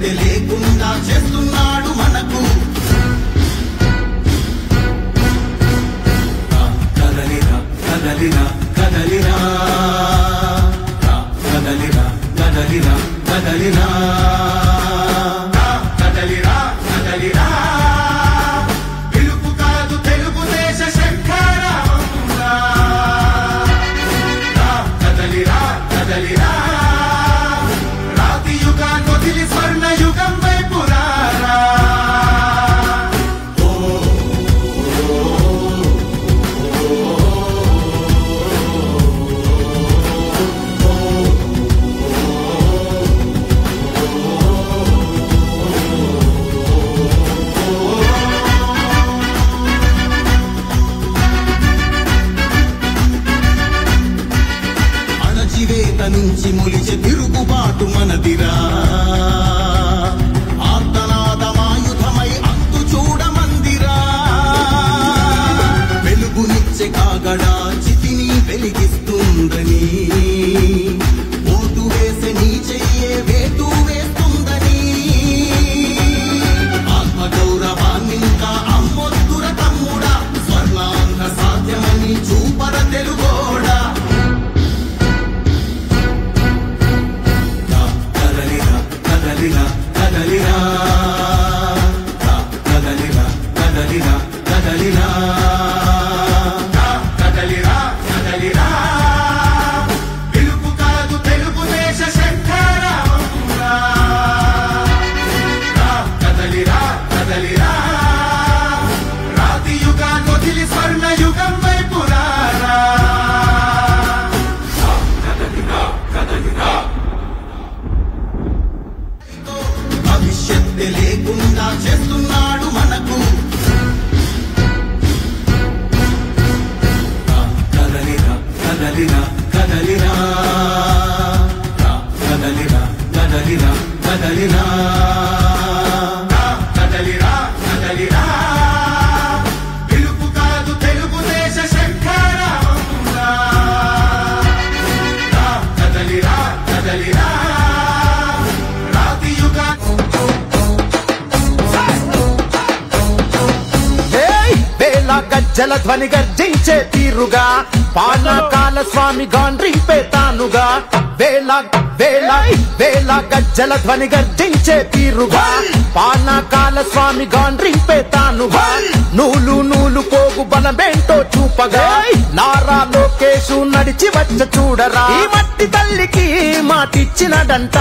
భవిష్యత్తు లేకుండా చేస్తున్నాడు మనకు కదలిరా కదలిరా కదలిరా కదలిరా కదలిరా కదలిరా కదలిరా కదలిరా పిలుపు కాదు తెలుగుదేశ శంఖారావంగా కదలిరా కదలిరా రాతి యుగాన్ని వదిలి స్వర్ణ యుగం వైపు రారా అణచివేత నుంచి మొలిచే తిరుగుబాటు మనదిరా ఆర్తనాదమాయుధమై అంతు చూడమందిరా వెలుగునిచ్చే కాగడా చితిని వెలిగిస్తుందని ఓటు వేసే నీ చెయ్యే వేటు వేస్తుందని ఆత్మగౌరవాన్నింకా అమ్మొద్దుర తమ్ముడా స్వర్ణాంధ్ర సాధ్యమని చూపర తెలుగోడా కదలిరా కదలిరా కదలిరా కదలిరా కదలిరా కదలిరా కదలిరా పిలుపు కాదు తెలుగుదేశ శంఖారావంగా కదలిరా కదలిరా రాతి యుగాన్ని వదిలి స్వర్ణ యుగం వైపు రారా కదలిరా కదలిరా భవిష్యత్తు లేకుండా చేస్తున్నాడు మనకు కదలిరా కదలిరా కదలిరా కదలిరా కదలిరా కదలిరా కదలిరా కదలిరా పిలుపు కాదు తెలుగుదేశ శంఖారావంగా కదలిరా కదలిరా రాతి యుగాన్ని గజ్జల ధ్వని గర్జించే తీరుగా పానకాల స్వామి గాండ్రింపే తానుగా వేళ వేళ వేళ గజ్జల ధ్వని గర్జించే తీరుగా పానకాల స్వామి గాండ్రింపే తానుగా నూలు నూలు పోగు బలమేంటో చూపగా నారా లోకేశు నడిచి వచ్చ చూడరా ఈ మట్టి తల్లికి మాటిచ్చినడంట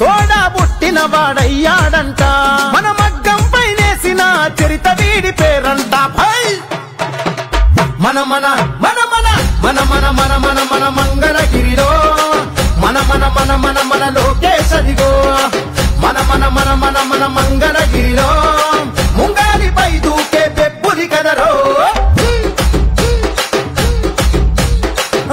తోడా పుట్టిన వాడయ్యాడంట మన మగ్గం పైనేసిన చరిత వీడి పేరంట మన మన మన మన మన మన మన మన మన మంగళగిరిలో మన మన మన మన మన లోకేశదిగో మన మన మన మన మన మంగళగిరిలో ముంగాలిపై దూకే పెప్పుది కదరో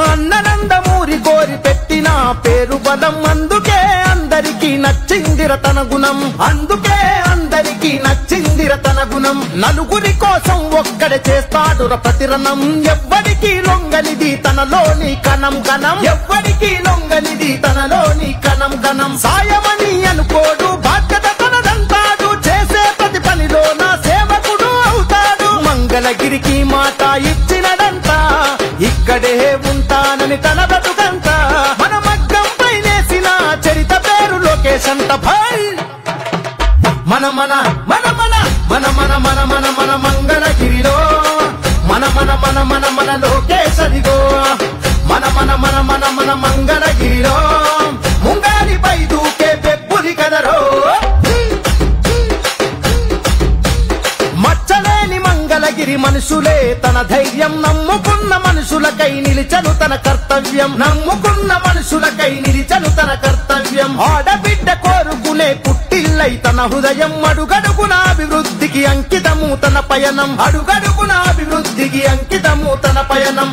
అన్ననందమూరి గోరి పెట్టిన పేరు బలం అందుకే అందరికీ నచ్చిందిర తన గుణం అందుకే అందరికీ నచ్చిందిర తన గుణం నలుగురి కోసం ఒక్కడే చేస్తాడుర ప్రతిరణం ఎవ్వడికి లొంగనిది తనలోని కణం కణం ఎవ్వడికి లొంగనిది తనలోని కణం కణం సాయమని అనుకోడు బాధ్యత తనదంటాడు చేసే ప్రతి పనిలో నా సేవకుడు అవుతాడు మంగళగిరికి మాట ఇచ్చినడంట ఇక్కడే ఉంటానని తన బతుకంత మన మగ్గం పైనేసిన చరిత పేరు లోకేశ్ అంట భాయ్ మన మన మన మన మన మన మన మన మన మంగళగిరిలో మన మన మన మన మన లోకేశదిగో మన మన మన మన మన మంగళగిరిలో ముంగాలిపై దూకే పెప్పుది కదరో మచ్చలేని మంగళగిరి మనుషులే తన ధైర్యం నమ్ముకున్న మనుషులకై నిలిచను తన కర్తవ్యం నమ్ముకున్న మనుషులకై నిలిచను తన కర్తవ్యం ఆడబిడ్డ కోరుకునే పుట్టిల్లై తన హృదయం అడుగడుగున అభివృద్ధికి అంకితము తన పయనం అడుగడుగున అభివృద్ధికి అంకితము తన పయనం